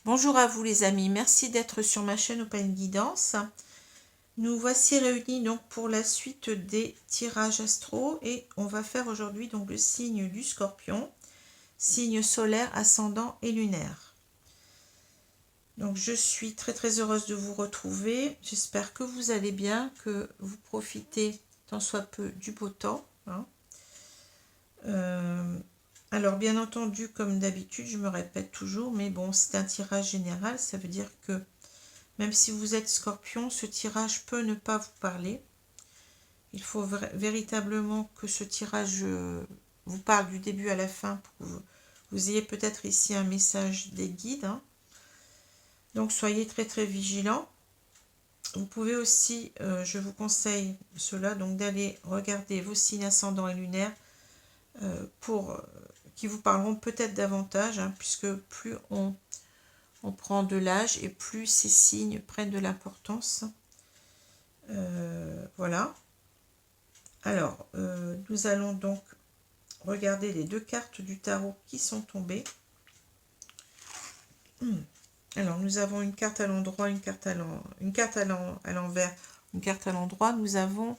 Bonjour à vous les amis, merci d'être sur ma chaîne Open Guidance. Nous voici réunis donc pour la suite des tirages astro et on va faire aujourd'hui donc le signe du Scorpion, signe solaire, ascendant et lunaire. Donc je suis très heureuse de vous retrouver. J'espère que vous allez bien, que vous profitez tant soit peu du beau temps. Alors bien entendu, comme d'habitude, je me répète toujours, mais bon, c'est un tirage général, ça veut dire que même si vous êtes Scorpion, ce tirage peut ne pas vous parler. Il faut véritablement que ce tirage vous parle du début à la fin pour que vous ayez peut-être ici un message des guides. Donc soyez très vigilants. Vous pouvez aussi, je vous conseille cela, donc d'aller regarder vos signes ascendants et lunaires qui vous parleront peut-être davantage, puisque plus on prend de l'âge et plus ces signes prennent de l'importance. Voilà. Alors, nous allons donc regarder les deux cartes du tarot qui sont tombées. Alors, nous avons une carte à l'endroit, une carte à l'envers, une carte à l'endroit. Nous avons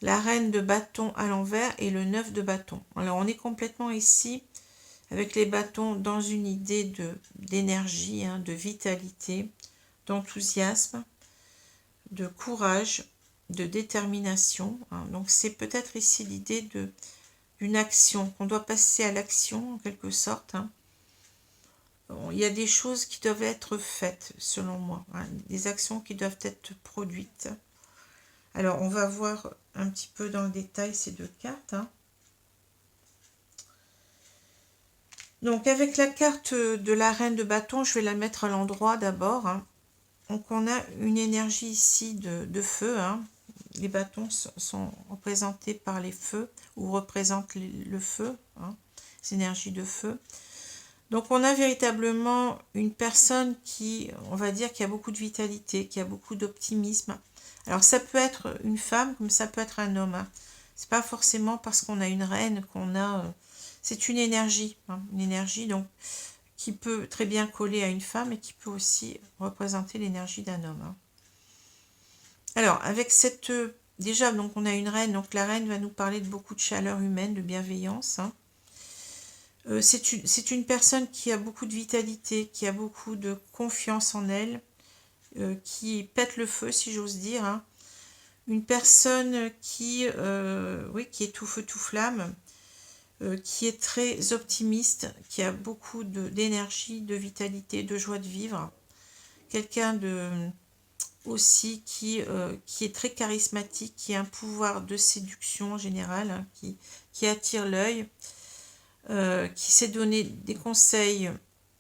la reine de bâton à l'envers et le 9 de bâton. Alors, on est complètement ici avec les bâtons dans une idée d'énergie, de vitalité, d'enthousiasme, de courage, de détermination. Donc, c'est peut-être ici l'idée d'une action, qu'on doit passer à l'action en quelque sorte. Il y a des choses qui doivent être faites selon moi, des actions qui doivent être produites. Alors on va voir un petit peu dans le détail ces deux cartes. Donc avec la carte de la reine de bâton, je vais la mettre à l'endroit d'abord. Donc on a une énergie ici de feu. Les bâtons sont représentés par les feux ou représentent le feu, les énergies de feu. Donc on a véritablement une personne qui, on va dire, qui a beaucoup de vitalité, qui a beaucoup d'optimisme. Alors ça peut être une femme comme ça peut être un homme. C'est pas forcément parce qu'on a une reine qu'on a... c'est une énergie donc qui peut très bien coller à une femme et qui peut aussi représenter l'énergie d'un homme. Alors avec cette... déjà donc on a une reine, donc la reine va nous parler de beaucoup de chaleur humaine, de bienveillance. C'est une personne qui a beaucoup de vitalité, qui a beaucoup de confiance en elle, qui pète le feu, si j'ose dire. Une personne qui est tout feu, tout flamme, qui est très optimiste, qui a beaucoup d'énergie, de vitalité, de joie de vivre. Quelqu'un aussi qui est très charismatique, qui a un pouvoir de séduction en général, qui attire l'œil. Qui sait donner des conseils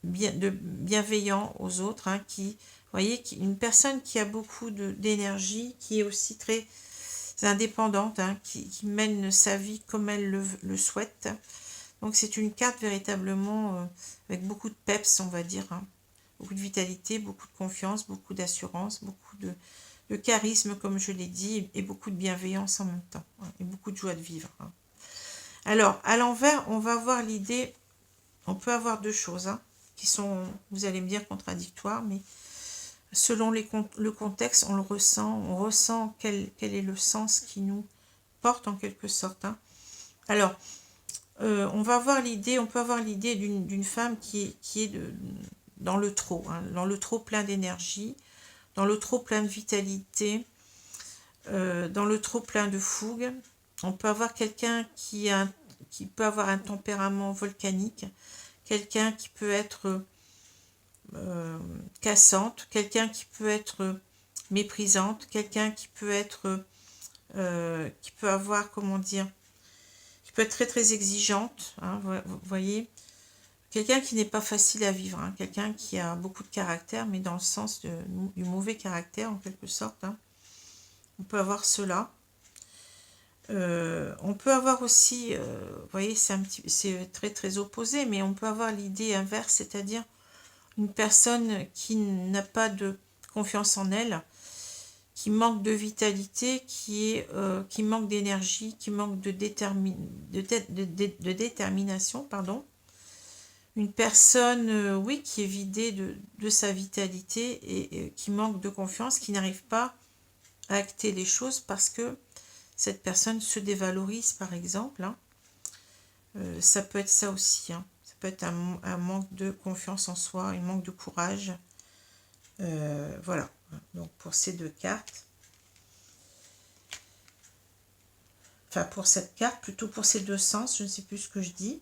bienveillants aux autres, vous voyez, une personne qui a beaucoup d'énergie, qui est aussi très indépendante, qui mène sa vie comme elle le souhaite. Donc c'est une carte véritablement avec beaucoup de peps, on va dire, beaucoup de vitalité, beaucoup de confiance, beaucoup d'assurance, beaucoup de charisme, comme je l'ai dit, et beaucoup de bienveillance en même temps, et beaucoup de joie de vivre. Alors, à l'envers, on va voir l'idée, on peut avoir deux choses qui sont, vous allez me dire, contradictoires, mais selon le contexte, on ressent quel est le sens qui nous porte en quelque sorte. Alors, on peut avoir l'idée d'une femme qui est dans le trop, dans le trop plein d'énergie, dans le trop plein de vitalité, dans le trop plein de fougue. On peut avoir quelqu'un qui peut avoir un tempérament volcanique, quelqu'un qui peut être cassante, quelqu'un qui peut être méprisante, quelqu'un qui peut être qui peut avoir, comment dire, qui peut être très exigeante, vous voyez, quelqu'un qui n'est pas facile à vivre, quelqu'un qui a beaucoup de caractère, mais dans le sens du mauvais caractère en quelque sorte. On peut avoir cela. On peut avoir aussi, vous voyez, c'est très opposé, mais on peut avoir l'idée inverse, c'est-à-dire une personne qui n'a pas de confiance en elle, qui manque de vitalité, qui manque d'énergie, qui manque de détermination, pardon. une personne, oui, qui est vidée de sa vitalité et qui manque de confiance, qui n'arrive pas à acter les choses parce que cette personne se dévalorise, par exemple. Hein. Ça peut être ça aussi. Hein. Ça peut être un manque de confiance en soi, un manque de courage. Voilà. Donc pour ces deux cartes. Enfin, pour cette carte, plutôt pour ces deux sens, je ne sais plus ce que je dis.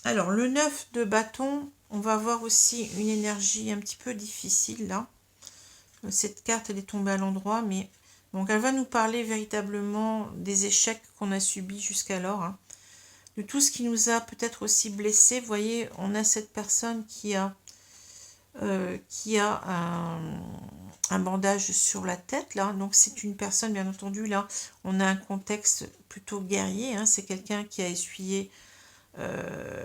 Alors, le 9 de bâton, on va avoir aussi une énergie un petit peu difficile, là. Cette carte, elle est tombée à l'endroit, mais... Donc, elle va nous parler véritablement des échecs qu'on a subis jusqu'alors, hein. De tout ce qui nous a peut-être aussi blessés. Vous voyez, on a cette personne qui a un bandage sur la tête, là. Donc, c'est une personne, bien entendu, là, on a un contexte plutôt guerrier, hein. C'est quelqu'un qui a essuyé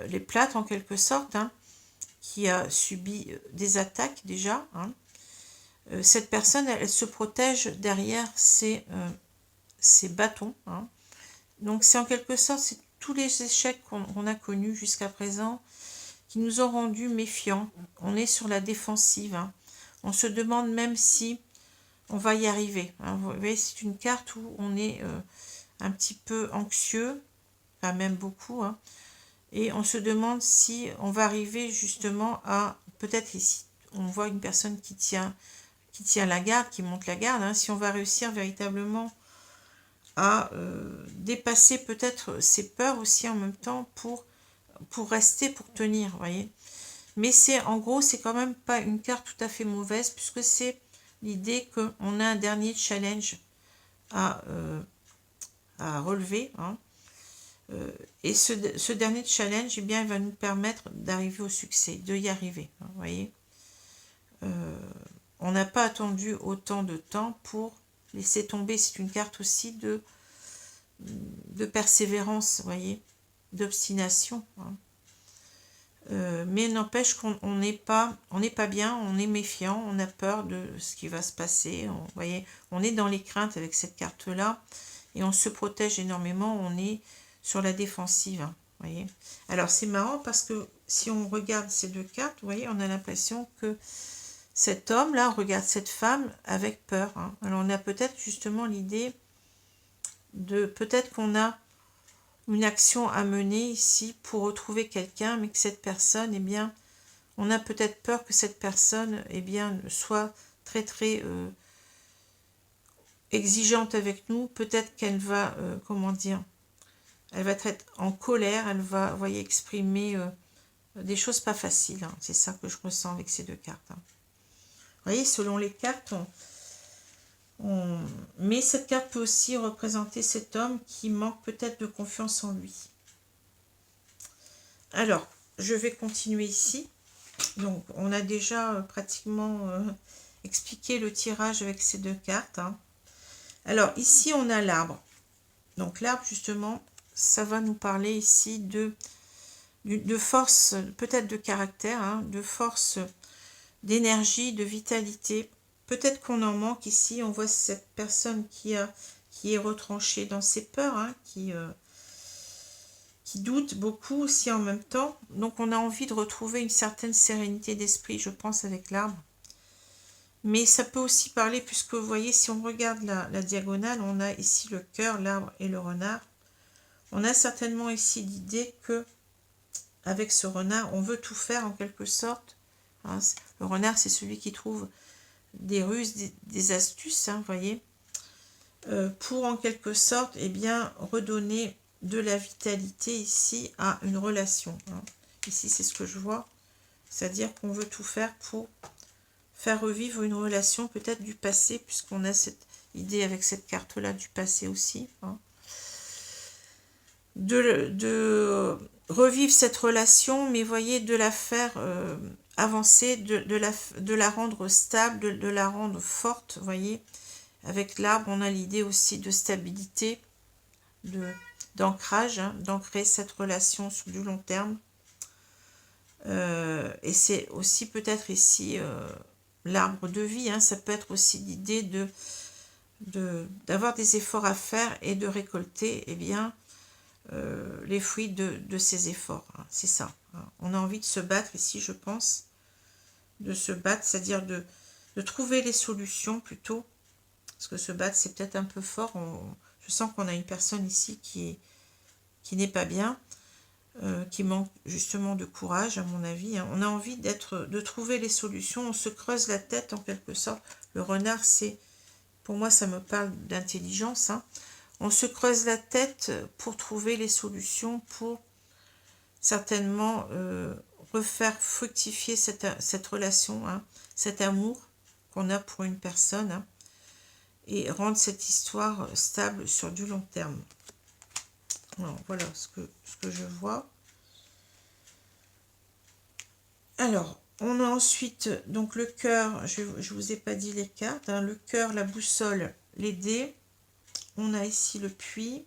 les plâtres, en quelque sorte, hein, qui a subi des attaques, déjà, hein. Cette personne, elle se protège derrière ses bâtons, hein. Donc, c'est en quelque sorte, c'est tous les échecs qu'on a connus jusqu'à présent qui nous ont rendus méfiants. On est sur la défensive, hein. On se demande même si on va y arriver, hein. Vous voyez, c'est une carte où on est un petit peu anxieux, enfin même beaucoup, hein, et on se demande si on va arriver justement à, peut-être ici, on voit une personne qui tient la garde, qui monte la garde, hein, si on va réussir véritablement à dépasser peut-être ses peurs aussi en même temps pour rester, pour tenir, vous voyez. Mais c'est, en gros, c'est quand même pas une carte tout à fait mauvaise, puisque c'est l'idée qu'on a un dernier challenge à relever, hein. Et ce dernier challenge, eh bien, il va nous permettre d'arriver au succès, de y arriver, hein, vous voyez. On n'a pas attendu autant de temps pour laisser tomber. C'est une carte aussi de persévérance, vous voyez, d'obstination, hein. Mais n'empêche qu'on n'est pas bien, on est méfiant, on a peur de ce qui va se passer. Vous voyez, on est dans les craintes avec cette carte-là et on se protège énormément, on est sur la défensive, hein, vous voyez. Alors c'est marrant parce que si on regarde ces deux cartes, vous voyez, on a l'impression que cet homme-là regarde cette femme avec peur, hein. Alors on a peut-être justement l'idée de, peut-être qu'on a une action à mener ici pour retrouver quelqu'un, mais que cette personne, eh bien, on a peut-être peur que cette personne, eh bien, soit très très exigeante avec nous. Peut-être qu'elle va, comment dire, elle va être en colère, elle va, vous voyez, exprimer des choses pas faciles, hein. C'est ça que je ressens avec ces deux cartes, hein. Vous voyez, selon les cartes, mais cette carte peut aussi représenter cet homme qui manque peut-être de confiance en lui. Alors, je vais continuer ici. Donc, on a déjà pratiquement expliqué le tirage avec ces deux cartes, hein. Alors, ici, on a l'arbre. Donc, l'arbre, justement, ça va nous parler ici de force, peut-être de caractère, hein, de force, d'énergie, de vitalité. Peut-être qu'on en manque ici. On voit cette personne qui est retranchée dans ses peurs, hein, qui doute beaucoup aussi en même temps. Donc on a envie de retrouver une certaine sérénité d'esprit, je pense, avec l'arbre. Mais ça peut aussi parler, puisque vous voyez, si on regarde la diagonale, on a ici le cœur, l'arbre et le renard. On a certainement ici l'idée que avec ce renard, on veut tout faire en quelque sorte, hein. Le renard, c'est celui qui trouve des ruses, des astuces, hein, vous voyez, pour en quelque sorte, eh bien, redonner de la vitalité ici à une relation, hein. Ici, c'est ce que je vois, c'est-à-dire qu'on veut tout faire pour faire revivre une relation peut-être du passé, puisqu'on a cette idée avec cette carte-là du passé aussi, hein. De revivre cette relation, mais voyez, de la faire avancer, de la rendre stable, de la rendre forte, voyez. Avec l'arbre, on a l'idée aussi de stabilité, d'ancrage, hein, d'ancrer cette relation sur du long terme. Et c'est aussi peut-être ici l'arbre de vie, hein, ça peut être aussi l'idée d'avoir des efforts à faire et de récolter, eh bien, les fruits de ces efforts, hein, c'est ça, hein. on a envie de se battre ici, je pense. De se battre, c'est-à-dire de trouver les solutions plutôt. Parce que se battre, c'est peut-être un peu fort. Je sens qu'on a une personne ici qui n'est pas bien, qui manque justement de courage, à mon avis. Hein. On a envie de trouver les solutions. On se creuse la tête en quelque sorte. Le renard, pour moi, ça me parle d'intelligence. Hein. On se creuse la tête pour trouver les solutions, pour certainement refaire fructifier cette relation, hein, cet amour qu'on a pour une personne, hein, et rendre cette histoire stable sur du long terme. Alors, voilà ce que je vois. Alors, on a ensuite donc le cœur, je vous ai pas dit les cartes, hein, le cœur, la boussole, les dés. On a ici le puits.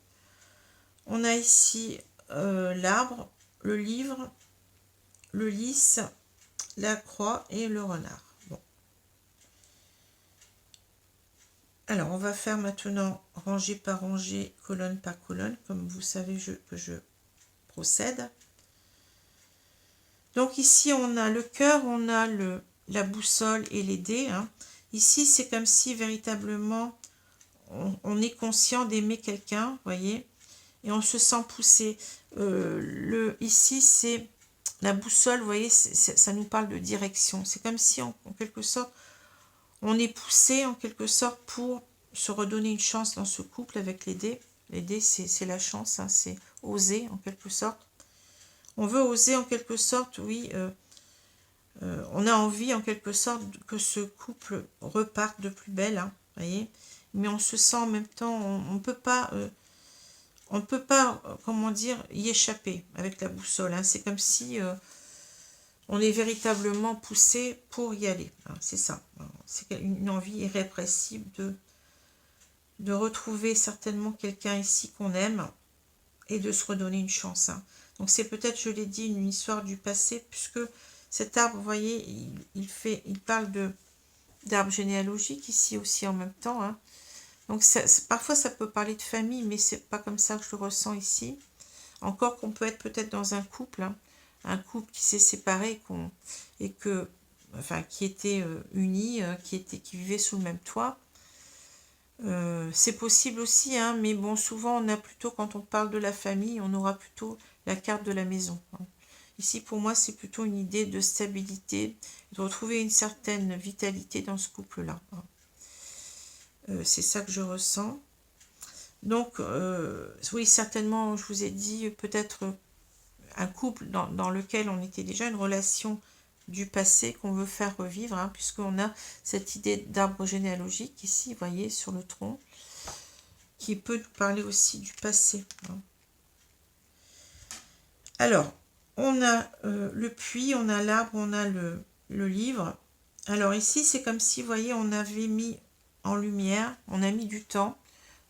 On a ici l'arbre, le livre, le lys, la croix et le renard. Bon. Alors, on va faire maintenant rangée par rangée, colonne par colonne, comme vous savez que je procède. Donc ici, on a le cœur, on a la boussole et les dés. Hein. Ici, c'est comme si véritablement, on est conscient d'aimer quelqu'un, voyez, et on se sent poussé. Ici, c'est la boussole, vous voyez, ça nous parle de direction. C'est comme si, en quelque sorte, on est poussé, en quelque sorte, pour se redonner une chance dans ce couple avec les dés. Les dés, c'est la chance, hein, c'est oser, en quelque sorte. On veut oser, en quelque sorte, oui, on a envie, en quelque sorte, que ce couple reparte de plus belle, hein, voyez. Mais on se sent en même temps, on ne peut pas... comment dire, y échapper avec la boussole. Hein. C'est comme si on est véritablement poussé pour y aller. Hein. C'est ça. C'est une envie irrépressible de retrouver certainement quelqu'un ici qu'on aime et de se redonner une chance. Hein. Donc c'est peut-être, je l'ai dit, une histoire du passé, puisque cet arbre, vous voyez, il parle d'arbre généalogique ici aussi en même temps. Hein. Donc parfois ça peut parler de famille, mais c'est pas comme ça que je le ressens ici. Encore qu'on peut être peut-être dans un couple, hein, un couple qui s'est séparé qui était uni, qui vivait sous le même toit. C'est possible aussi, hein, mais bon, souvent on a plutôt, quand on parle de la famille, on aura plutôt la carte de la maison. Hein. Ici, pour moi, c'est plutôt une idée de stabilité, de retrouver une certaine vitalité dans ce couple-là. Hein. C'est ça que je ressens. Donc, oui, certainement, je vous ai dit, peut-être un couple dans lequel on était déjà, une relation du passé qu'on veut faire revivre, hein, puisqu'on a cette idée d'arbre généalogique ici, vous voyez, sur le tronc, qui peut nous parler aussi du passé. Hein. Alors, on a le puits, on a l'arbre, on a le livre. Alors ici, c'est comme si, vous voyez, on avait mis en lumière, on a mis du temps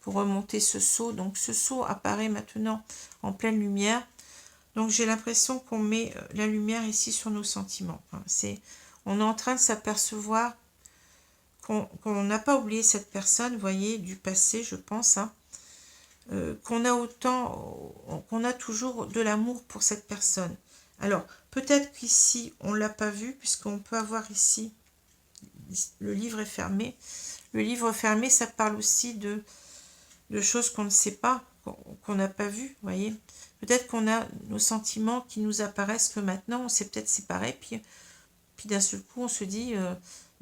pour remonter ce seau. Donc ce seau apparaît maintenant en pleine lumière. Donc j'ai l'impression qu'on met la lumière ici sur nos sentiments. On est en train de s'apercevoir qu'on n'a pas oublié cette personne, vous voyez, du passé, je pense, hein, qu'on a toujours de l'amour pour cette personne. Alors, peut-être qu'ici, on ne l'a pas vu, puisqu'on peut avoir ici, le livre est fermé. Le livre fermé, ça parle aussi de choses qu'on ne sait pas, qu'on n'a pas vues, vous voyez. Peut-être qu'on a nos sentiments qui nous apparaissent que maintenant, on s'est peut-être séparés, puis d'un seul coup, on se dit,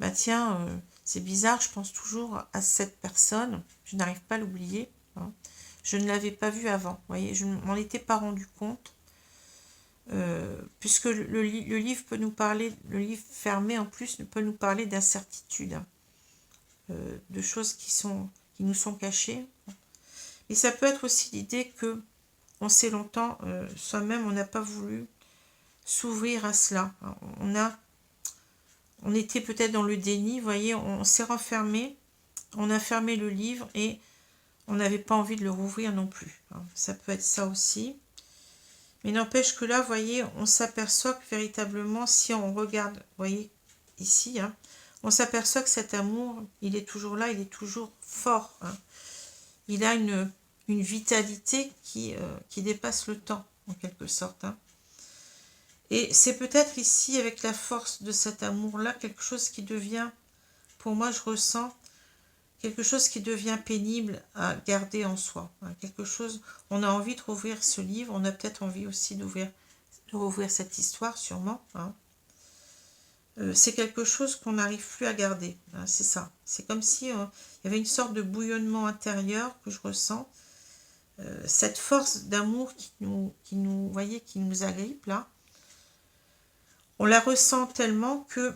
bah tiens, c'est bizarre, je pense toujours à cette personne, je n'arrive pas à l'oublier. Hein. Je ne l'avais pas vue avant, vous voyez, je ne m'en étais pas rendu compte, puisque le livre peut nous parler, le livre fermé en plus, peut nous parler d'incertitude, hein, de choses qui nous sont cachées. Et ça peut être aussi l'idée que on sait longtemps, soi-même, on n'a pas voulu s'ouvrir à cela. On était peut-être dans le déni, vous voyez, on s'est renfermé, on a fermé le livre et on n'avait pas envie de le rouvrir non plus. Hein. Ça peut être ça aussi. Mais n'empêche que là, vous voyez, on s'aperçoit que véritablement, si on regarde, vous voyez, ici, hein, on s'aperçoit que cet amour, il est toujours là, il est toujours fort. Hein. Il a une vitalité qui dépasse le temps, en quelque sorte. Hein. Et c'est peut-être ici, avec la force de cet amour-là, quelque chose qui devient, pour moi, je ressens quelque chose qui devient pénible à garder en soi. Quelque chose, on a envie de rouvrir ce livre, on a peut-être envie aussi de rouvrir cette histoire, sûrement. C'est quelque chose qu'on n'arrive plus à garder. C'est ça. C'est comme si il y avait une sorte de bouillonnement intérieur que je ressens. Cette force d'amour voyez, qui nous agrippe là. On la ressent tellement que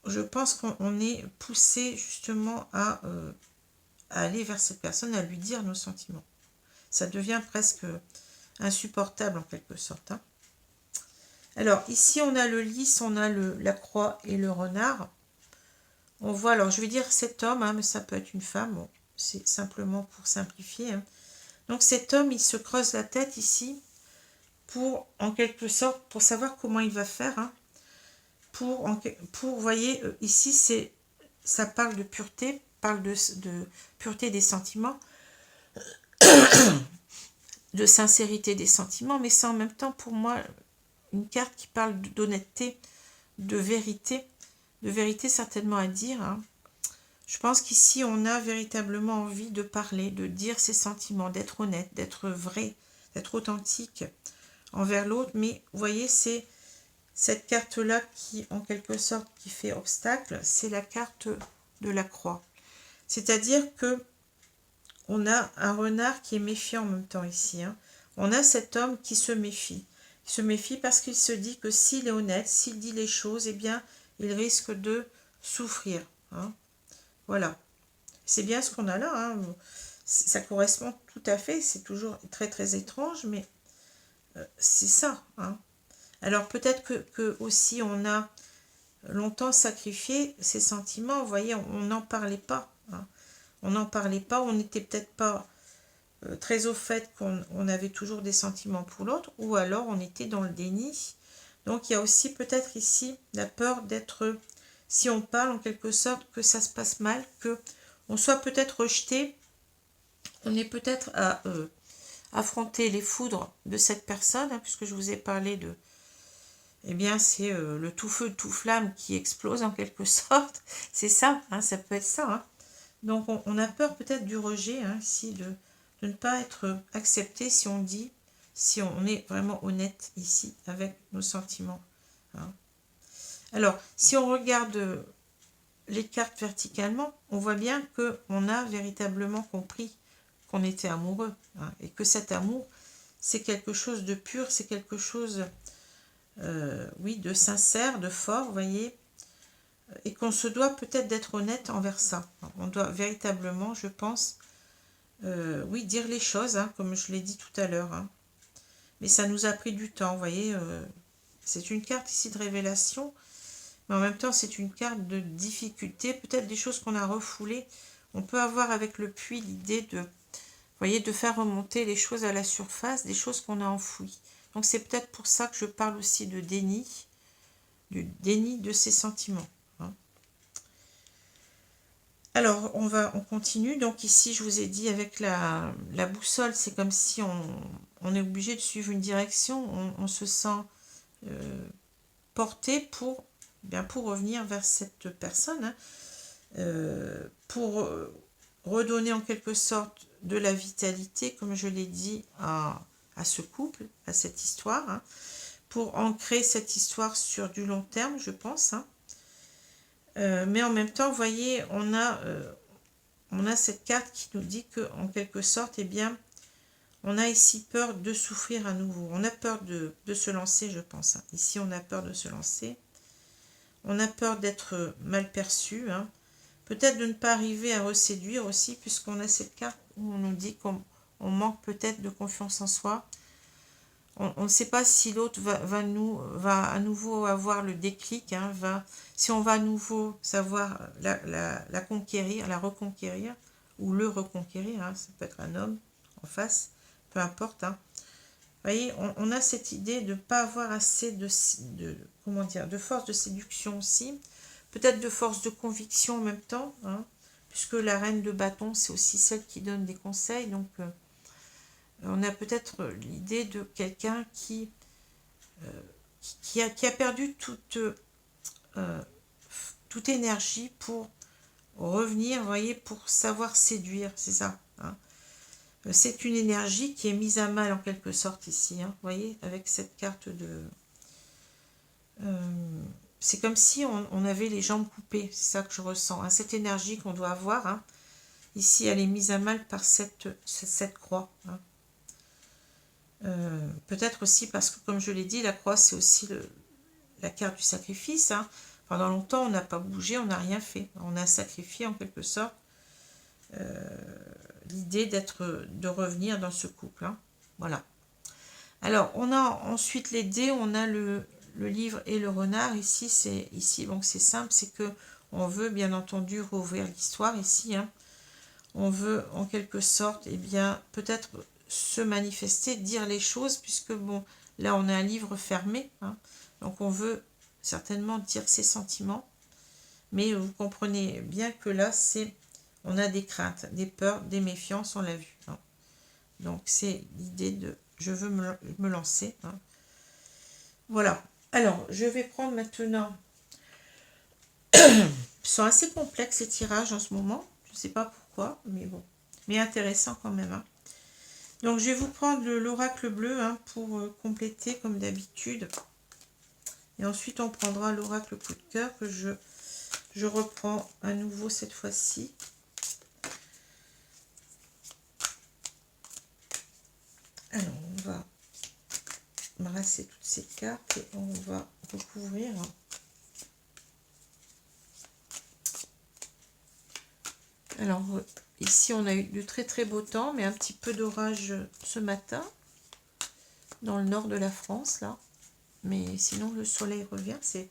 je pense qu'on est poussé justement à aller vers cette personne, à lui dire nos sentiments. Ça devient presque insupportable en quelque sorte. Alors ici on a le lys, on a la croix et le renard. On voit, alors je vais dire cet homme, mais ça peut être une femme, bon, c'est simplement pour simplifier. Donc cet homme, il se creuse la tête ici pour, en quelque sorte, pour savoir comment il va faire. Pour, vous voyez, ici, ça parle de pureté, parle de pureté des sentiments, de sincérité des sentiments, mais c'est en même temps, pour moi, une carte qui parle d'honnêteté, de vérité certainement à dire. Je pense qu'ici, on a véritablement envie de parler, de dire ses sentiments, d'être honnête, d'être vrai, d'être authentique envers l'autre. Mais vous voyez, c'est cette carte-là qui, en quelque sorte, qui fait obstacle, c'est la carte de la croix. C'est-à-dire que on a un renard qui est méfiant en même temps ici. On a cet homme qui se méfie. Il se méfie parce qu'il se dit que s'il est honnête, s'il dit les choses, eh bien, il risque de souffrir. Voilà. C'est bien ce qu'on a là. Ça correspond tout à fait. C'est toujours très très étrange, mais c'est ça. Alors peut-être que aussi on a longtemps sacrifié ses sentiments. Vous voyez, on n'en parlait pas. On n'en parlait pas. On n'était peut-être pas très au fait qu'on avait toujours des sentiments pour l'autre, ou alors on était dans le déni. Donc il y a aussi peut-être ici la peur d'être, si on parle en quelque sorte, que ça se passe mal, que on soit peut-être rejeté, on est peut-être à affronter les foudres de cette personne, puisque je vous ai parlé de, eh bien c'est le tout feu, tout flamme qui explose en quelque sorte, c'est ça, ça peut être ça. Donc on a peur peut-être du rejet, ici, de ne pas être accepté si on dit, si on est vraiment honnête ici avec nos sentiments. Alors, si on regarde les cartes verticalement, on voit bien qu'on a véritablement compris qu'on était amoureux, et que cet amour, c'est quelque chose de pur, c'est quelque chose, oui, de sincère, de fort, vous voyez, et qu'on se doit peut-être d'être honnête envers ça. On doit véritablement, je pense, oui, dire les choses, comme je l'ai dit tout à l'heure. Mais ça nous a pris du temps, vous voyez. C'est une carte ici de révélation, mais en même temps, c'est une carte de difficulté, peut-être des choses qu'on a refoulées. On peut avoir avec le puits l'idée de, vous voyez, de faire remonter les choses à la surface, des choses qu'on a enfouies. Donc c'est peut-être pour ça que je parle aussi de déni, du déni de ses sentiments. Alors, on continue. Donc ici, je vous ai dit, avec la boussole, c'est comme si on est obligé de suivre une direction. On se sent porté pour revenir vers cette personne, pour redonner en quelque sorte de la vitalité, comme je l'ai dit, à ce couple, à cette histoire, pour ancrer cette histoire sur du long terme, je pense. Mais en même temps, vous voyez, on a cette carte qui nous dit que, en quelque sorte, eh bien, on a ici peur de souffrir à nouveau. On a peur de se lancer, je pense. Ici, on a peur de se lancer. On a peur d'être mal perçu. Peut-être de ne pas arriver à reséduire aussi, puisqu'on a cette carte où on nous dit qu'on manque peut-être de confiance en soi. On ne sait pas si l'autre va à nouveau avoir le déclic, si on va à nouveau savoir la conquérir, la reconquérir, ou le reconquérir, ça peut être un homme en face, peu importe. Vous voyez, on a cette idée de ne pas avoir assez de force de séduction aussi, peut-être de force de conviction en même temps, puisque la reine de bâton, c'est aussi celle qui donne des conseils, donc on a peut-être l'idée de quelqu'un qui qui a perdu toute énergie pour revenir, vous voyez, pour savoir séduire, c'est ça. Hein. C'est une énergie qui est mise à mal en quelque sorte ici, hein, vous voyez, avec cette carte de... c'est comme si on avait les jambes coupées, c'est ça que je ressens. Hein. Cette énergie qu'on doit avoir, hein, ici, elle est mise à mal par cette croix. Hein. Peut-être aussi parce que, comme je l'ai dit, la croix, c'est aussi la carte du sacrifice. Hein. Pendant longtemps, on n'a pas bougé, on n'a rien fait. On a sacrifié en quelque sorte l'idée de revenir dans ce couple. Hein. Voilà. Alors, on a ensuite les dés, on a le livre et le renard. Ici, donc c'est simple, c'est que on veut bien entendu rouvrir l'histoire ici. Hein. On veut en quelque sorte, eh bien, peut-être se manifester, dire les choses, puisque bon, là on a un livre fermé. Hein. Donc on veut certainement dire ses sentiments. Mais vous comprenez bien que là, on a des craintes, des peurs, des méfiances, on l'a vu. Hein. Donc c'est l'idée de je veux me lancer. Hein. Voilà. Alors, je vais prendre maintenant... Ils sont assez complexes ces tirages en ce moment. Je ne sais pas pourquoi, mais bon. Mais intéressant quand même. Hein. Donc, je vais vous prendre l'oracle bleu hein, pour compléter comme d'habitude. Et ensuite, on prendra l'oracle coup de cœur que je reprends à nouveau cette fois-ci. Alors, on va brasser toutes ces cartes et on va recouvrir. Alors, ici, on a eu de très très beau temps, mais un petit peu d'orage ce matin, dans le nord de la France, là. Mais sinon, le soleil revient, c'est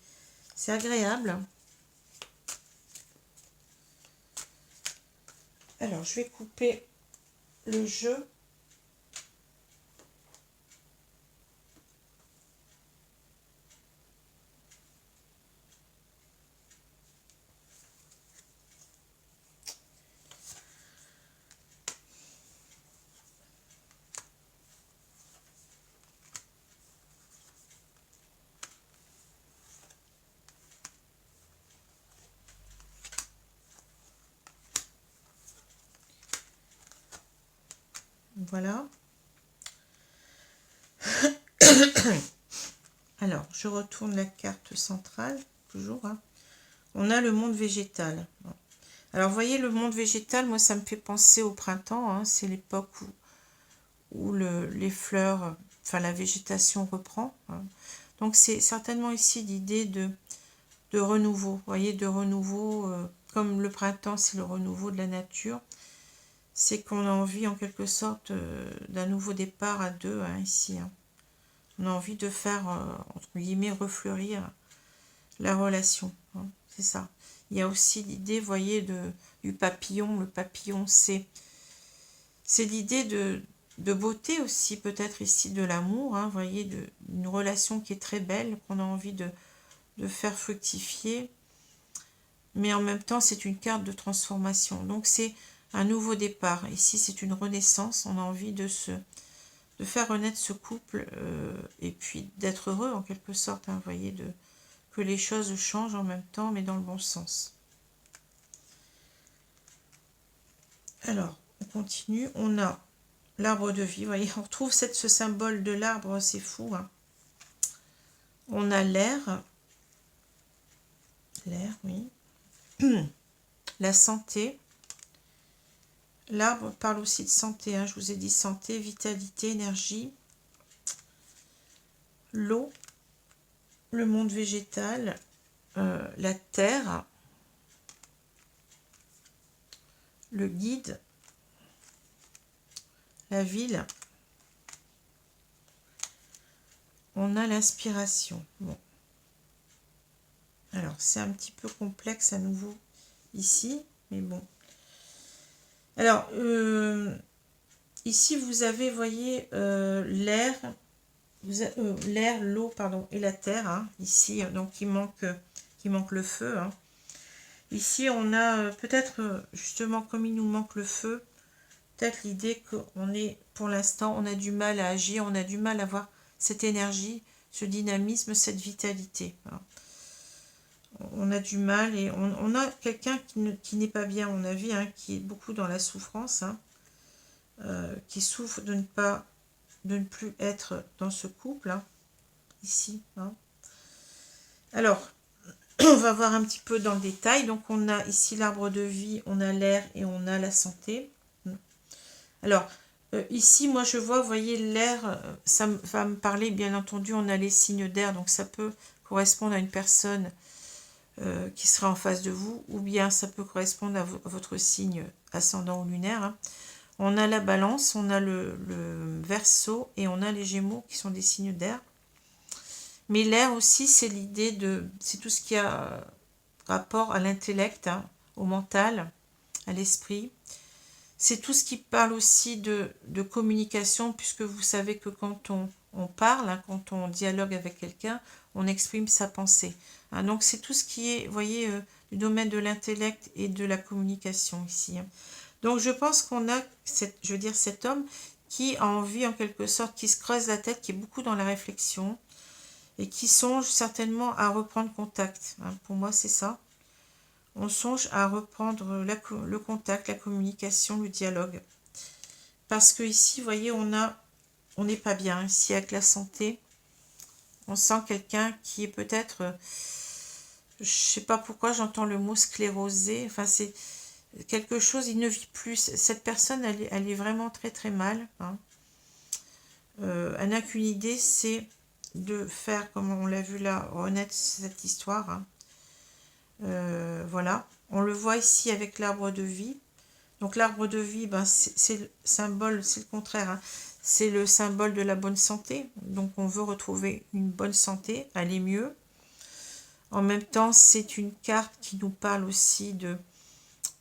agréable. Alors, je vais couper le jeu. Voilà. Alors, je retourne la carte centrale, toujours. Hein. On a le monde végétal. Alors, vous voyez, le monde végétal, moi, ça me fait penser au printemps. Hein. C'est l'époque où les fleurs, enfin, la végétation reprend. Hein. Donc, c'est certainement ici l'idée de renouveau. Vous voyez, de renouveau, comme le printemps, c'est le renouveau de la nature. C'est qu'on a envie, en quelque sorte, d'un nouveau départ à deux, hein, ici. Hein. On a envie de faire, entre guillemets, refleurir la relation. Hein, c'est ça. Il y a aussi l'idée, vous voyez, du papillon. Le papillon, c'est l'idée de beauté aussi, peut-être ici, de l'amour. Hein, vous voyez, d'une relation qui est très belle, qu'on a envie de faire fructifier. Mais en même temps, c'est une carte de transformation. Donc, c'est un nouveau départ. Ici, c'est une renaissance. On a envie de faire renaître ce couple et puis d'être heureux en quelque sorte. Hein, vous voyez, que les choses changent en même temps, mais dans le bon sens. Alors, on continue. On a l'arbre de vie. Vous voyez, on retrouve ce symbole de l'arbre, c'est fou. Hein. On a l'air. L'air, oui. La santé. L'arbre parle aussi de santé. Hein. Je vous ai dit santé, vitalité, énergie. L'eau. Le monde végétal. La terre. Le guide. La ville. On a l'inspiration. Bon. Alors, c'est un petit peu complexe à nouveau ici, mais bon. Alors, ici, vous avez, voyez, l'air, l'eau, pardon, et la terre, hein, ici, donc il manque le feu. Hein. Ici, on a peut-être, justement, comme il nous manque le feu, peut-être l'idée qu'on est, pour l'instant, on a du mal à agir, on a du mal à avoir cette énergie ce dynamisme, cette vitalité. Voilà. On a du mal et on a quelqu'un qui n'est pas bien, à mon avis, hein, qui est beaucoup dans la souffrance, hein, qui souffre de ne plus être dans ce couple, hein, ici. Hein. Alors, on va voir un petit peu dans le détail. Donc, on a ici l'arbre de vie, on a l'air et on a la santé. Alors, ici, moi, je vois, vous voyez, l'air, ça va me parler, bien entendu, on a les signes d'air, donc ça peut correspondre à une personne qui sera en face de vous, ou bien ça peut correspondre à votre signe ascendant ou lunaire. Hein. On a la balance, on a le verseau et on a les gémeaux qui sont des signes d'air. Mais l'air aussi, c'est l'idée c'est tout ce qui a rapport à l'intellect, hein, au mental, à l'esprit. C'est tout ce qui parle aussi de communication, puisque vous savez que quand on parle, hein, quand on dialogue avec quelqu'un, on exprime sa pensée. Hein, donc c'est tout ce qui est, vous voyez, du domaine de l'intellect et de la communication ici. Hein. Donc je pense qu'on a, cet homme qui a envie en quelque sorte, qui se creuse la tête, qui est beaucoup dans la réflexion et qui songe certainement à reprendre contact. Hein, pour moi c'est ça. On songe à reprendre le contact, la communication, le dialogue. Parce que ici, vous voyez, on n'est pas bien. Ici, avec la santé, on sent quelqu'un qui est peut-être, je ne sais pas pourquoi j'entends le mot sclérosé. Enfin, c'est quelque chose, il ne vit plus. Cette personne, elle est vraiment très très mal. Hein. Elle n'a qu'une idée, c'est de faire, comme on l'a vu là, renaître cette histoire. Hein. Voilà, on le voit ici avec l'arbre de vie. Donc l'arbre de vie, ben, c'est le symbole, c'est le contraire, hein. C'est le symbole de la bonne santé. Donc on veut retrouver une bonne santé, aller mieux. En même temps, c'est une carte qui nous parle aussi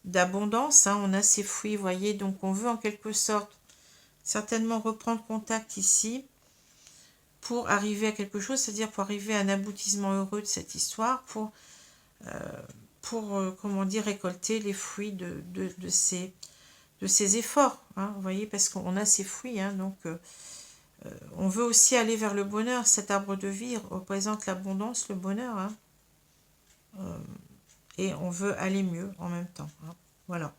d'abondance. Hein. On a ces fruits, vous voyez, donc on veut en quelque sorte certainement reprendre contact ici pour arriver à quelque chose, c'est-à-dire pour arriver à un aboutissement heureux de cette histoire, pour comment dire, récolter les fruits de ces efforts, hein, vous voyez, parce qu'on a ces fruits, hein, donc on veut aussi aller vers le bonheur. Cet arbre de vie représente l'abondance, le bonheur, hein, et on veut aller mieux en même temps. Hein, voilà,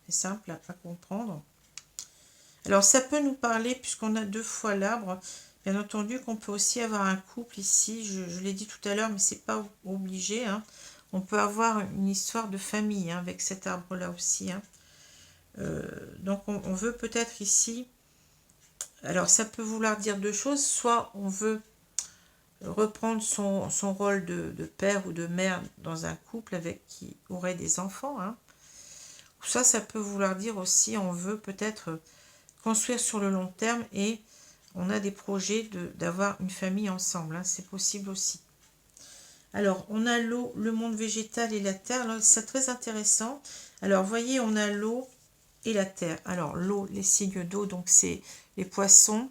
c'est simple à comprendre. Alors ça peut nous parler, puisqu'on a 2 fois l'arbre, bien entendu qu'on peut aussi avoir un couple ici, je l'ai dit tout à l'heure, mais c'est pas obligé, hein. On peut avoir une histoire de famille, hein, avec cet arbre-là aussi. Hein. Donc on veut peut-être ici, alors ça peut vouloir dire 2 choses, soit on veut reprendre son rôle de père ou de mère dans un couple avec qui aurait des enfants, hein. Ou ça peut vouloir dire aussi on veut peut-être construire sur le long terme et on a des projets d'avoir une famille ensemble, hein. C'est possible aussi. Alors, on a l'eau, le monde végétal et la terre. C'est très intéressant. Alors, voyez, on a l'eau et la terre. Alors, l'eau, les signes d'eau, donc c'est les poissons,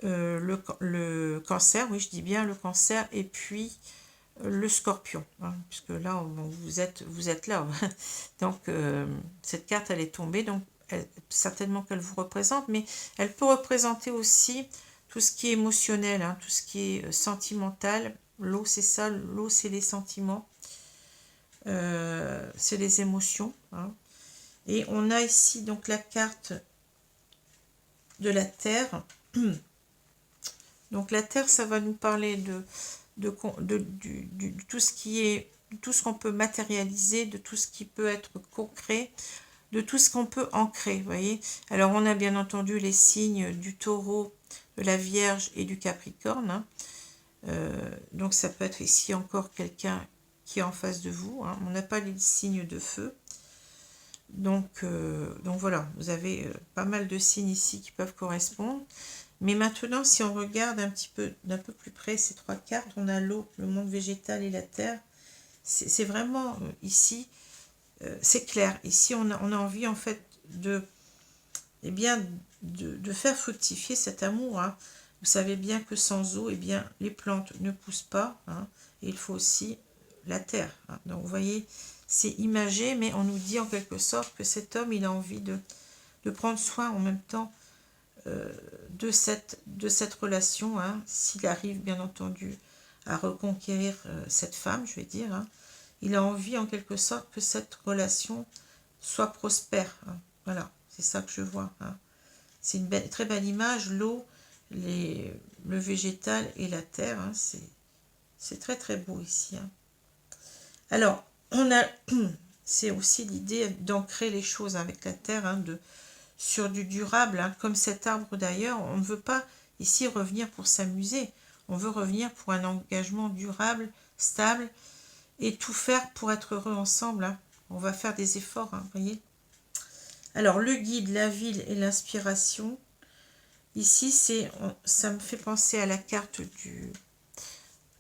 le cancer, oui, je dis bien le cancer, et puis le scorpion. Hein, puisque là, bon, vous êtes là. Donc, cette carte, elle est tombée. Donc, certainement qu'elle vous représente, mais elle peut représenter aussi tout ce qui est émotionnel, hein, tout ce qui est sentimental. L'eau, c'est ça, l'eau, c'est les sentiments, c'est les émotions. Hein. Et on a ici donc la carte de la Terre. Donc la Terre, ça va nous parler de tout ce qui est, de tout ce qu'on peut matérialiser, de tout ce qui peut être concret, de tout ce qu'on peut ancrer, vous voyez. Alors on a bien entendu les signes du Taureau, de la Vierge et du Capricorne. Hein. Donc ça peut être ici encore quelqu'un qui est en face de vous. Hein. On n'a pas les signes de feu. Donc voilà, vous avez pas mal de signes ici qui peuvent correspondre. Mais maintenant, si on regarde d'un peu plus près ces 3 cartes, on a l'eau, le monde végétal et la terre. C'est vraiment ici, c'est clair. Ici, on a envie en fait de faire fructifier cet amour. Hein. Vous savez bien que sans eau, les plantes ne poussent pas. Hein, et il faut aussi la terre. Hein. Donc, vous voyez, c'est imagé, mais on nous dit en quelque sorte que cet homme, il a envie de prendre soin en même temps de cette relation, hein, s'il arrive bien entendu à reconquérir cette femme, je vais dire, hein, il a envie en quelque sorte que cette relation soit prospère. Hein. Voilà, c'est ça que je vois. Hein. C'est une très belle image, l'eau, le végétal et la terre. Hein, c'est très très beau ici. Hein. Alors, on a, c'est aussi l'idée d'ancrer les choses avec la terre, hein, sur du durable, hein, comme cet arbre d'ailleurs. On ne veut pas ici revenir pour s'amuser. On veut revenir pour un engagement durable, stable, et tout faire pour être heureux ensemble. Hein. On va faire des efforts, hein, voyez. Alors, le guide, la ville et l'inspiration. Ici, ça me fait penser à la carte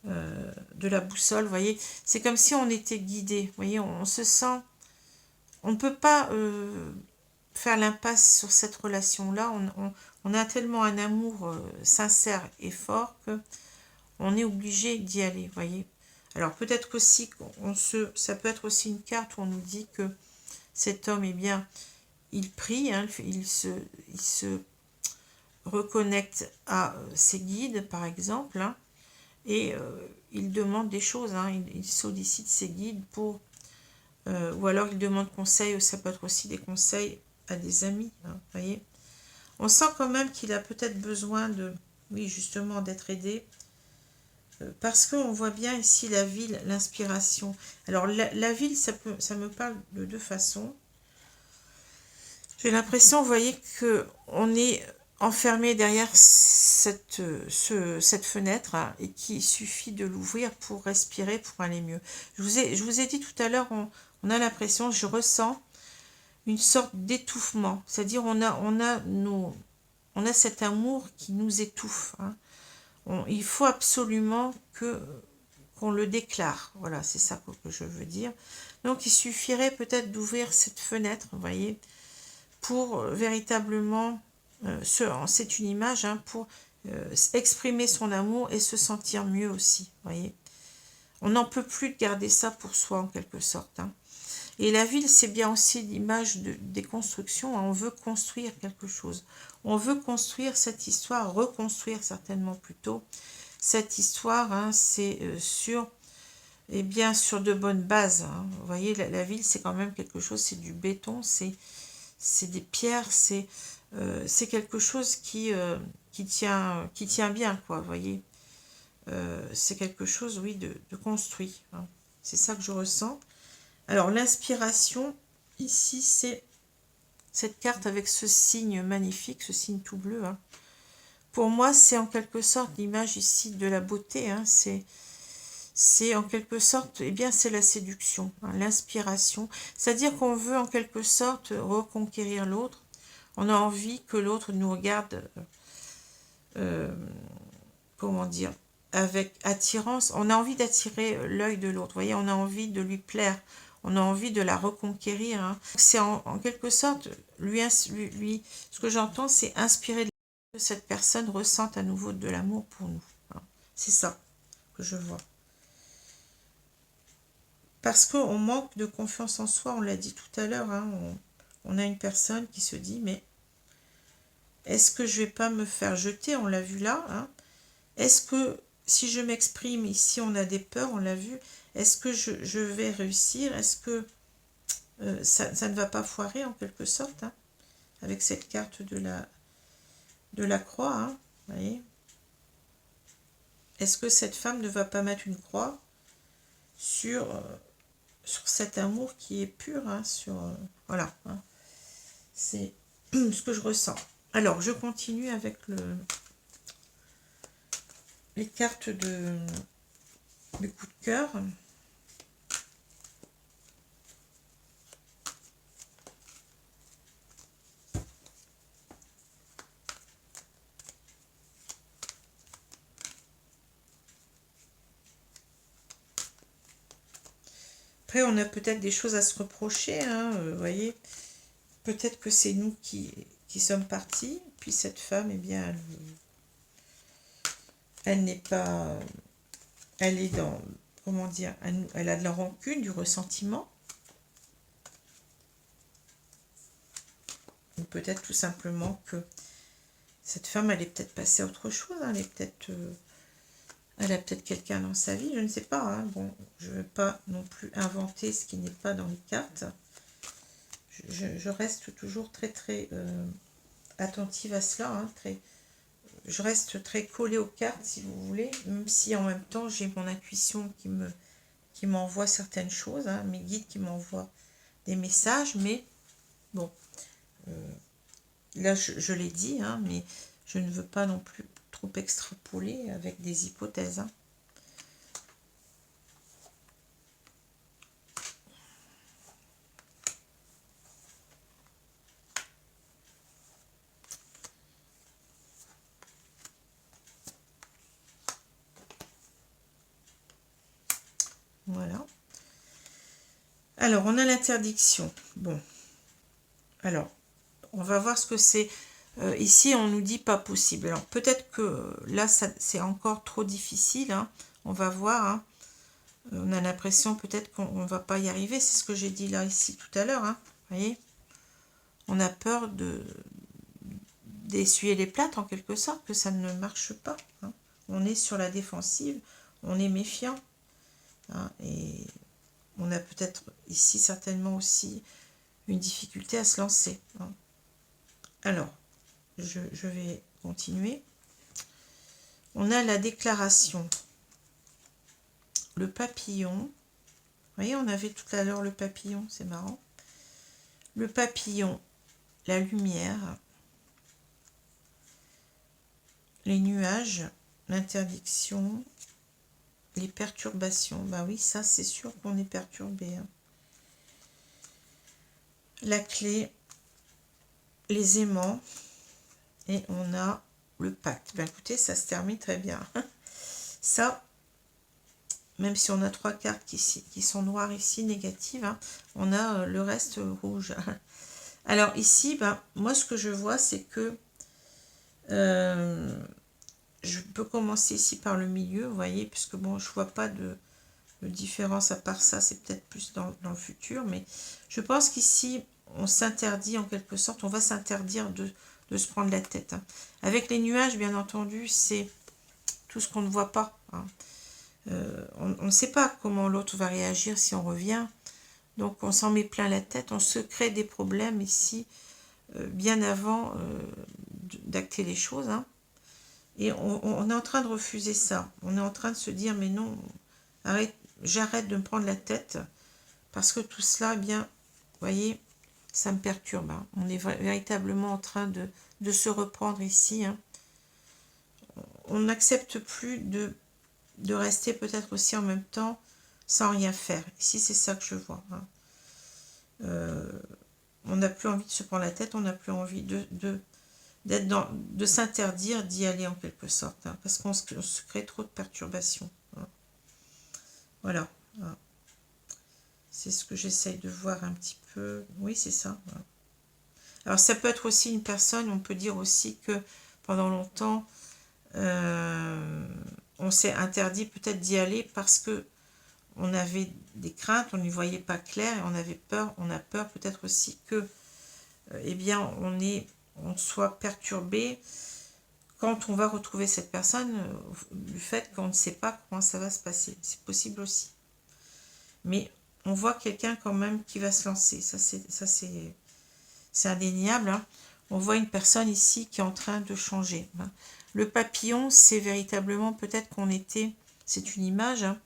de la boussole, vous voyez. C'est comme si on était guidé, vous voyez. On se sent... On ne peut pas faire l'impasse sur cette relation-là. On a tellement un amour sincère et fort que on est obligé d'y aller, vous voyez. Alors peut-être qu'aussi, ça peut être aussi une carte où on nous dit que cet homme, eh bien, il prie, hein, il se reconnecte à ses guides, par exemple, hein, et il demande des choses, hein, il sollicite ses guides pour... ou alors il demande conseil, ça peut être aussi des conseils à des amis, hein, voyez. On sent quand même qu'il a peut-être besoin de, oui, justement, d'être aidé, parce qu'on voit bien ici la ville, l'inspiration. Alors la ville, ça me parle de deux façons. J'ai l'impression, vous voyez, qu'on est enfermé derrière cette fenêtre, hein, et qu'il suffit de l'ouvrir pour respirer, pour aller mieux. Je vous ai dit tout à l'heure, on a l'impression, je ressens une sorte d'étouffement. C'est-à-dire on a cet amour qui nous étouffe. Hein. Il faut absolument qu'on le déclare. Voilà, c'est ça que je veux dire. Donc il suffirait peut-être d'ouvrir cette fenêtre, vous voyez, pour véritablement, c'est une image, hein, pour exprimer son amour et se sentir mieux aussi, voyez. On n'en peut plus de garder ça pour soi en quelque sorte. Hein. Et la ville, c'est bien aussi l'image des constructions. Hein. On veut construire quelque chose. On veut construire cette histoire, reconstruire certainement plutôt. Cette histoire, hein, c'est sur de bonnes bases. Hein. Vous voyez, la ville, c'est quand même quelque chose, c'est du béton, c'est des pierres, c'est quelque chose qui tient bien, quoi, vous voyez. C'est quelque chose, oui, de construit. Hein. C'est ça que je ressens. Alors, l'inspiration, ici, c'est cette carte avec ce signe magnifique, ce signe tout bleu. Hein. Pour moi, c'est en quelque sorte l'image ici de la beauté. Hein. C'est en quelque sorte, eh bien, c'est la séduction, hein, l'inspiration. C'est-à-dire qu'on veut en quelque sorte reconquérir l'autre. On a envie que l'autre nous regarde, comment dire, avec attirance. On a envie d'attirer l'œil de l'autre. Vous voyez, on a envie de lui plaire. On a envie de la reconquérir. Hein. C'est en quelque sorte, ce que j'entends, c'est inspirer que cette personne ressente à nouveau de l'amour pour nous. Hein. C'est ça que je vois. Parce qu'on manque de confiance en soi, on l'a dit tout à l'heure. Hein, on a une personne qui se dit, mais est-ce que je vais pas me faire jeter? On l'a vu là. Hein. Est-ce que si je m'exprime, ici on a des peurs, on l'a vu, est-ce que je vais réussir? Est-ce que ça ne va pas foirer en quelque sorte, hein, avec cette carte de la croix, hein, vous voyez. Est-ce que cette femme ne va pas mettre une croix sur cet amour qui est pur, hein, voilà, hein. C'est ce que je ressens. Alors, je continue avec les cartes du coup de cœur. Après, on a peut-être des choses à se reprocher, hein, vous voyez. Peut-être que c'est nous qui sommes partis. Puis cette femme, eh bien, elle n'est pas... Elle est dans... Comment dire? Elle a de la rancune, du ressentiment. Ou peut-être tout simplement que Cette femme, elle est peut-être passée à autre chose, hein, elle a peut-être quelqu'un dans sa vie, je ne sais pas. Hein. Bon, je ne veux pas non plus inventer ce qui n'est pas dans les cartes. Je reste toujours très attentive à cela, hein, je reste très collée aux cartes, si vous voulez, même si en même temps j'ai mon intuition qui m'envoie certaines choses, hein, mes guides qui m'envoient des messages, mais bon, là je l'ai dit, hein, mais je ne veux pas non plus trop extrapoler avec des hypothèses. Hein. Voilà. Alors, on a l'interdiction. Bon. Alors, on va voir ce que c'est. Ici, on nous dit pas possible. Alors, peut-être que là, c'est encore trop difficile. Hein. On va voir. Hein. On a l'impression peut-être qu'on ne va pas y arriver. C'est ce que j'ai dit là, ici, tout à l'heure. Hein. Vous voyez? On a peur d'essuyer les plates, en quelque sorte, que ça ne marche pas. Hein. On est sur la défensive. On est méfiant. Hein, et on a peut-être ici certainement aussi une difficulté à se lancer. Hein. Alors, je vais continuer. On a la déclaration. Le papillon. Vous voyez, on avait tout à l'heure le papillon, c'est marrant. Le papillon, la lumière, les nuages, l'interdiction, les perturbations. Bah oui, ça c'est sûr qu'on est perturbé. Hein. La clé, les aimants, et on a le pacte. Ben écoutez, ça se termine très bien. Ça, même si on a 3 cartes qui sont noires ici, négatives, hein, on a le reste rouge. Alors ici, ben, moi ce que je vois, c'est que je peux commencer ici par le milieu, vous voyez, puisque bon, je vois pas de différence à part ça, c'est peut-être plus dans le futur, mais je pense qu'ici, on s'interdit en quelque sorte, on va s'interdire de se prendre la tête. Hein. Avec les nuages, bien entendu, c'est tout ce qu'on ne voit pas. Hein. On ne sait pas comment l'autre va réagir si on revient, donc on s'en met plein la tête, on se crée des problèmes ici, bien avant d'acter les choses. Hein. Et on est en train de refuser ça. On est en train de se dire, mais non, j'arrête de me prendre la tête, parce que tout cela, eh bien, vous voyez, ça me perturbe. Hein. On est véritablement en train de se reprendre ici. Hein. On n'accepte plus de rester peut-être aussi en même temps sans rien faire. Ici, c'est ça que je vois. Hein. On n'a plus envie de se prendre la tête, on n'a plus envie de s'interdire d'y aller en quelque sorte, hein, parce qu'on se crée trop de perturbations. Hein. Voilà. Hein. C'est ce que j'essaye de voir un petit peu. Oui, c'est ça. Hein. Alors, ça peut être aussi une personne, on peut dire aussi que pendant longtemps, on s'est interdit peut-être d'y aller parce que on avait des craintes, on n'y voyait pas clair et on avait peur. On a peur peut-être aussi que, eh bien, on soit perturbé quand on va retrouver cette personne, du fait qu'on ne sait pas comment ça va se passer. C'est possible aussi. Mais on voit quelqu'un quand même qui va se lancer. Ça, c'est indéniable. Hein. On voit une personne ici qui est en train de changer. Hein. Le papillon, c'est véritablement peut-être qu'on était, c'est une image, hein.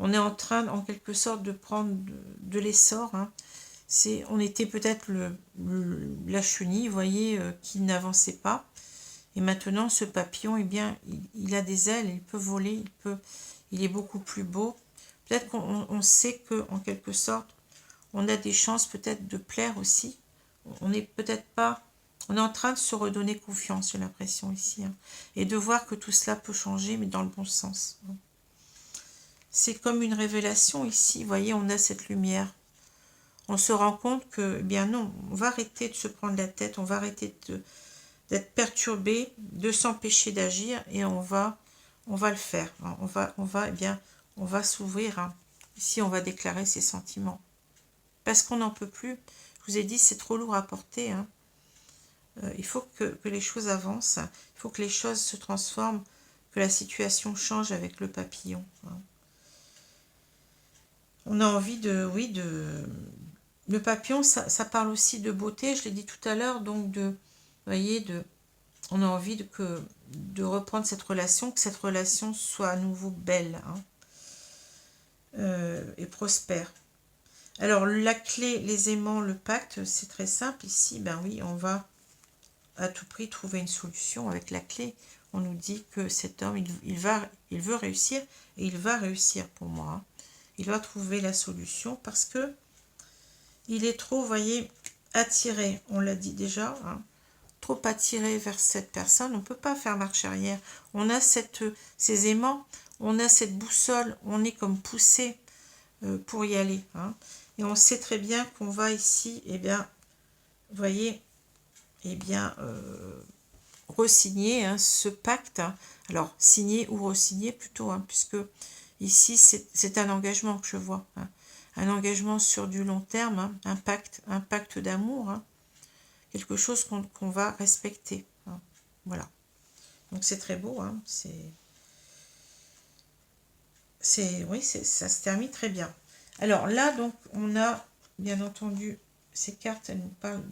On est en train, en quelque sorte, de prendre de l'essor. Hein. On était peut-être la chenille, vous voyez, qui n'avançait pas. Et maintenant, ce papillon, eh bien, il a des ailes, il peut voler, il est beaucoup plus beau. Peut-être qu'on sait qu'en quelque sorte, on a des chances peut-être de plaire aussi. On n'est peut-être pas... On est en train de se redonner confiance, j'ai l'impression ici. Hein, et de voir que tout cela peut changer, mais dans le bon sens. C'est comme une révélation ici. Vous voyez, on a cette lumière. On se rend compte que, eh bien non, on va arrêter de se prendre la tête, on va arrêter d'être perturbé, de s'empêcher d'agir, et on va le faire. Eh bien, on va s'ouvrir. Hein. Ici, on va déclarer ses sentiments. Parce qu'on n'en peut plus. Je vous ai dit, c'est trop lourd à porter. Hein. Il faut que les choses avancent, il faut que les choses se transforment, que la situation change avec le papillon. Hein. On a envie de, oui, le papillon, ça parle aussi de beauté, je l'ai dit tout à l'heure, donc vous voyez, on a envie de reprendre cette relation, que cette relation soit à nouveau belle, hein, et prospère. Alors, la clé, les aimants, le pacte, c'est très simple. Ici, ben oui, on va à tout prix trouver une solution avec la clé. On nous dit que cet homme, il veut réussir, et il va réussir pour moi. Hein. Il va trouver la solution parce que il est trop, vous voyez, attiré, on l'a dit déjà, hein, trop attiré vers cette personne. On ne peut pas faire marche arrière. On a ces aimants, on a cette boussole, on est comme poussé pour y aller. Hein. Et on sait très bien qu'on va ici, eh bien, vous voyez, eh bien, re-signer, hein, ce pacte. Hein. Alors, signer ou re-signer plutôt, hein, puisque ici, c'est un engagement que je vois. Hein. Un engagement sur du long terme, hein, un pacte d'amour, hein, quelque chose qu'on va respecter. Hein. Voilà. Donc, c'est très beau. Hein, oui, ça se termine très bien. Alors là, donc, on a, bien entendu, ces cartes, elles nous parlent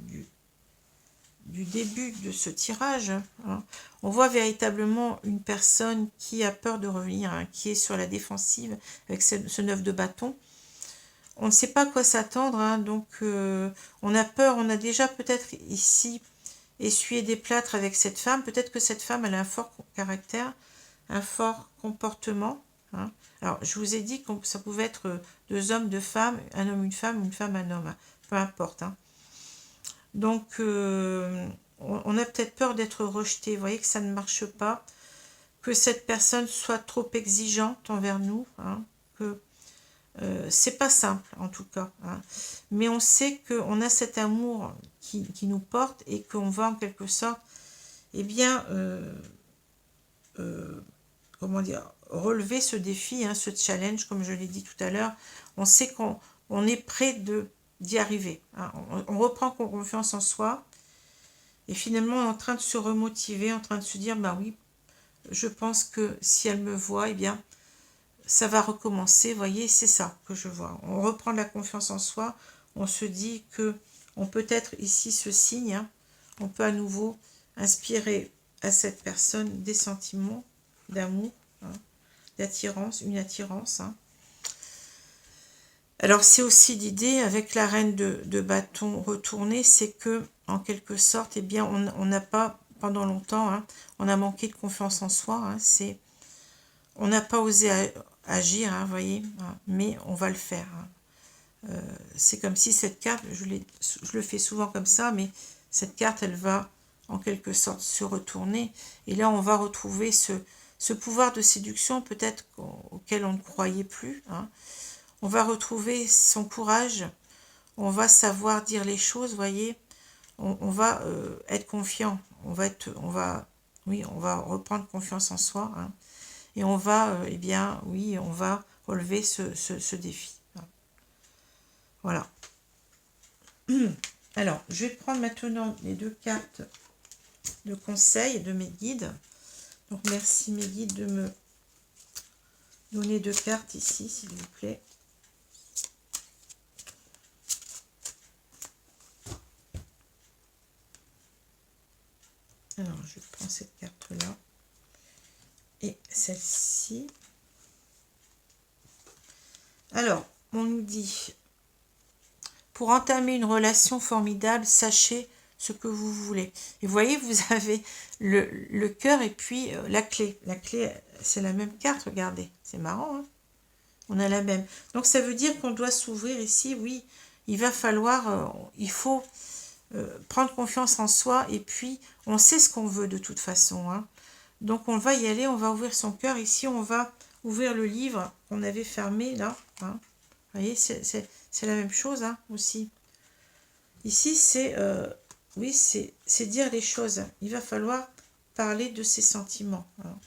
du début de ce tirage. Hein. On voit véritablement une personne qui a peur de revenir, hein, qui est sur la défensive avec ce 9 de bâton. On ne sait pas à quoi s'attendre, hein, donc on a peur, on a déjà peut-être ici essuyé des plâtres avec cette femme. Peut-être que cette femme, elle a un fort caractère, un fort comportement. Hein. Alors, je vous ai dit que ça pouvait être deux hommes, deux femmes, un homme, une femme, un homme, hein, peu importe. Hein. Donc, on a peut-être peur d'être rejeté. Vous voyez que ça ne marche pas, que cette personne soit trop exigeante envers nous, hein, que c'est pas simple en tout cas. Hein. Mais on sait qu'on a cet amour qui nous porte et qu'on va en quelque sorte, eh bien, comment dire, relever ce défi, hein, ce challenge, comme je l'ai dit tout à l'heure. On sait qu'on est prêt d'y arriver. Hein. On reprend confiance en soi et finalement on est en train de se remotiver, en train de se dire, bah oui, je pense que si elle me voit, eh bien, ça va recommencer. Vous voyez, c'est ça que je vois. On reprend de la confiance en soi. On se dit que on peut être ici ce signe. Hein. On peut à nouveau inspirer à cette personne des sentiments d'amour, hein, d'attirance, une attirance. Hein. Alors c'est aussi l'idée avec la reine de bâton retournée, c'est que en quelque sorte, eh bien, on n'a pas pendant longtemps, hein, on a manqué de confiance en soi. Hein, on n'a pas osé agir, hein, voyez, hein, mais on va le faire. Hein. C'est comme si cette carte, je le fais souvent comme ça, mais cette carte, elle va en quelque sorte se retourner. Et là, on va retrouver ce pouvoir de séduction, peut-être auquel on ne croyait plus. Hein. On va retrouver son courage, on va savoir dire les choses, voyez. On va être confiant, on va reprendre confiance en soi. Hein. Et on va, eh bien, oui, on va relever ce défi. Voilà. Alors, je vais prendre maintenant les deux cartes de conseil de mes guides. Donc, merci mes guides de me donner deux cartes ici, s'il vous plaît. Alors, je prends cette carte-là. Et celle-ci. Alors, on nous dit, pour entamer une relation formidable, sachez ce que vous voulez. Et vous voyez, vous avez le cœur et puis la clé. La clé, c'est la même carte, regardez. C'est marrant, hein? On a la même. Donc, ça veut dire qu'on doit s'ouvrir ici. Oui, il va falloir, il faut prendre confiance en soi. Et puis, on sait ce qu'on veut de toute façon, hein. Donc, on va y aller, on va ouvrir son cœur. Ici, on va ouvrir le livre qu'on avait fermé, là. Hein. Vous voyez, c'est la même chose, hein, aussi. Ici, oui, c'est dire les choses. Il va falloir parler de ses sentiments. Hein.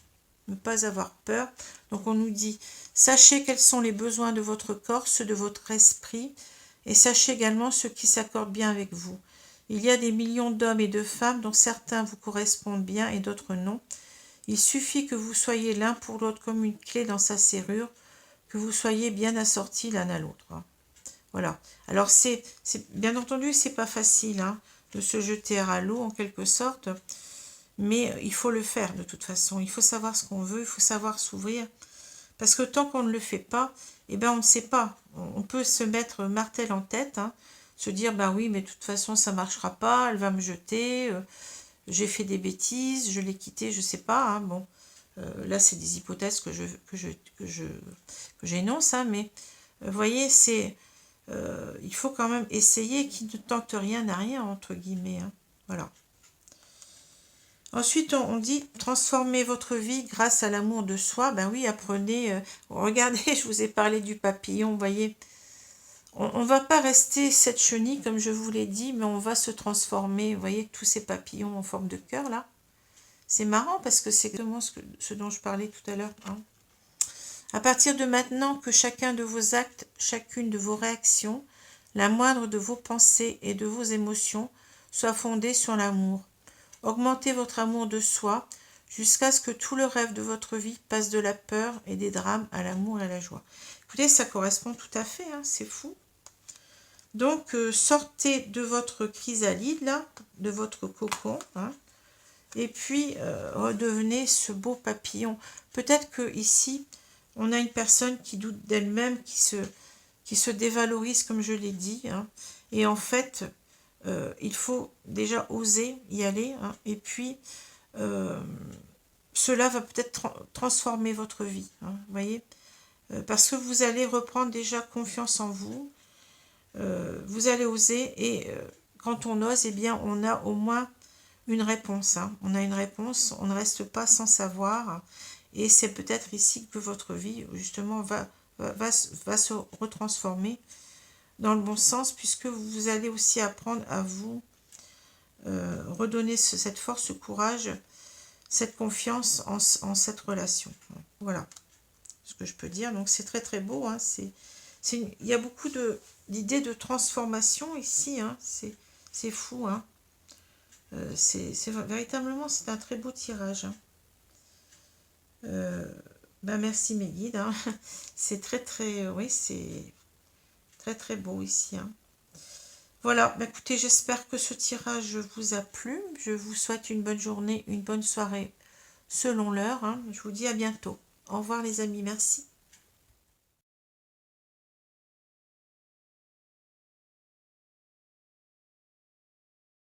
Ne pas avoir peur. Donc, on nous dit, sachez quels sont les besoins de votre corps, ceux de votre esprit, et sachez également ceux qui s'accordent bien avec vous. Il y a des millions d'hommes et de femmes dont certains vous correspondent bien et d'autres non. Il suffit que vous soyez l'un pour l'autre comme une clé dans sa serrure, que vous soyez bien assortis l'un à l'autre. Voilà. Alors bien entendu, c'est pas facile hein, de se jeter à l'eau en quelque sorte, mais il faut le faire de toute façon. Il faut savoir ce qu'on veut, il faut savoir s'ouvrir, parce que tant qu'on ne le fait pas, eh ben on ne sait pas. On peut se mettre martel en tête, hein, se dire bah oui, mais de toute façon ça marchera pas, elle va me jeter, j'ai fait des bêtises, je l'ai quitté, je sais pas. Hein, bon, là c'est des hypothèses que j'énonce, hein, mais vous voyez, il faut quand même essayer, qui ne tente rien n'a rien, entre guillemets. Hein. Voilà. Ensuite, on dit transformer votre vie grâce à l'amour de soi. Ben oui, apprenez. Regardez, je vous ai parlé du papillon, vous voyez. On ne va pas rester cette chenille, comme je vous l'ai dit, mais on va se transformer. Vous voyez, tous ces papillons en forme de cœur, là. C'est marrant parce que c'est exactement ce dont je parlais tout à l'heure. Hein. À partir de maintenant, que chacun de vos actes, chacune de vos réactions, la moindre de vos pensées et de vos émotions soit fondée sur l'amour. Augmentez votre amour de soi jusqu'à ce que tout le rêve de votre vie passe de la peur et des drames à l'amour et à la joie. Écoutez, ça correspond tout à fait, hein, c'est fou. Donc, sortez de votre chrysalide, là, de votre cocon, hein, et puis redevenez ce beau papillon. Peut-être que ici, on a une personne qui doute d'elle-même, qui se dévalorise, comme je l'ai dit, hein, et en fait, il faut déjà oser y aller, hein, et puis cela va peut-être transformer votre vie, hein, vous voyez, parce que vous allez reprendre déjà confiance en vous, vous allez oser, et quand on ose, eh bien, on a au moins une réponse, hein. On a une réponse, on ne reste pas sans savoir, et c'est peut-être ici que votre vie, justement, va se retransformer dans le bon sens, puisque vous allez aussi apprendre à vous redonner cette force, ce courage, cette confiance en cette relation. Voilà ce que je peux dire. Donc c'est très très beau. Hein. Il y a beaucoup d'idées de transformation ici. Hein. C'est fou. Hein. Véritablement, c'est un très beau tirage. Hein. Merci mes guides. Hein. C'est très très... Oui, c'est très très beau ici. Hein. Voilà, écoutez, j'espère que ce tirage vous a plu. Je vous souhaite une bonne journée, une bonne soirée selon l'heure. Hein. Je vous dis à bientôt. Au revoir les amis, merci.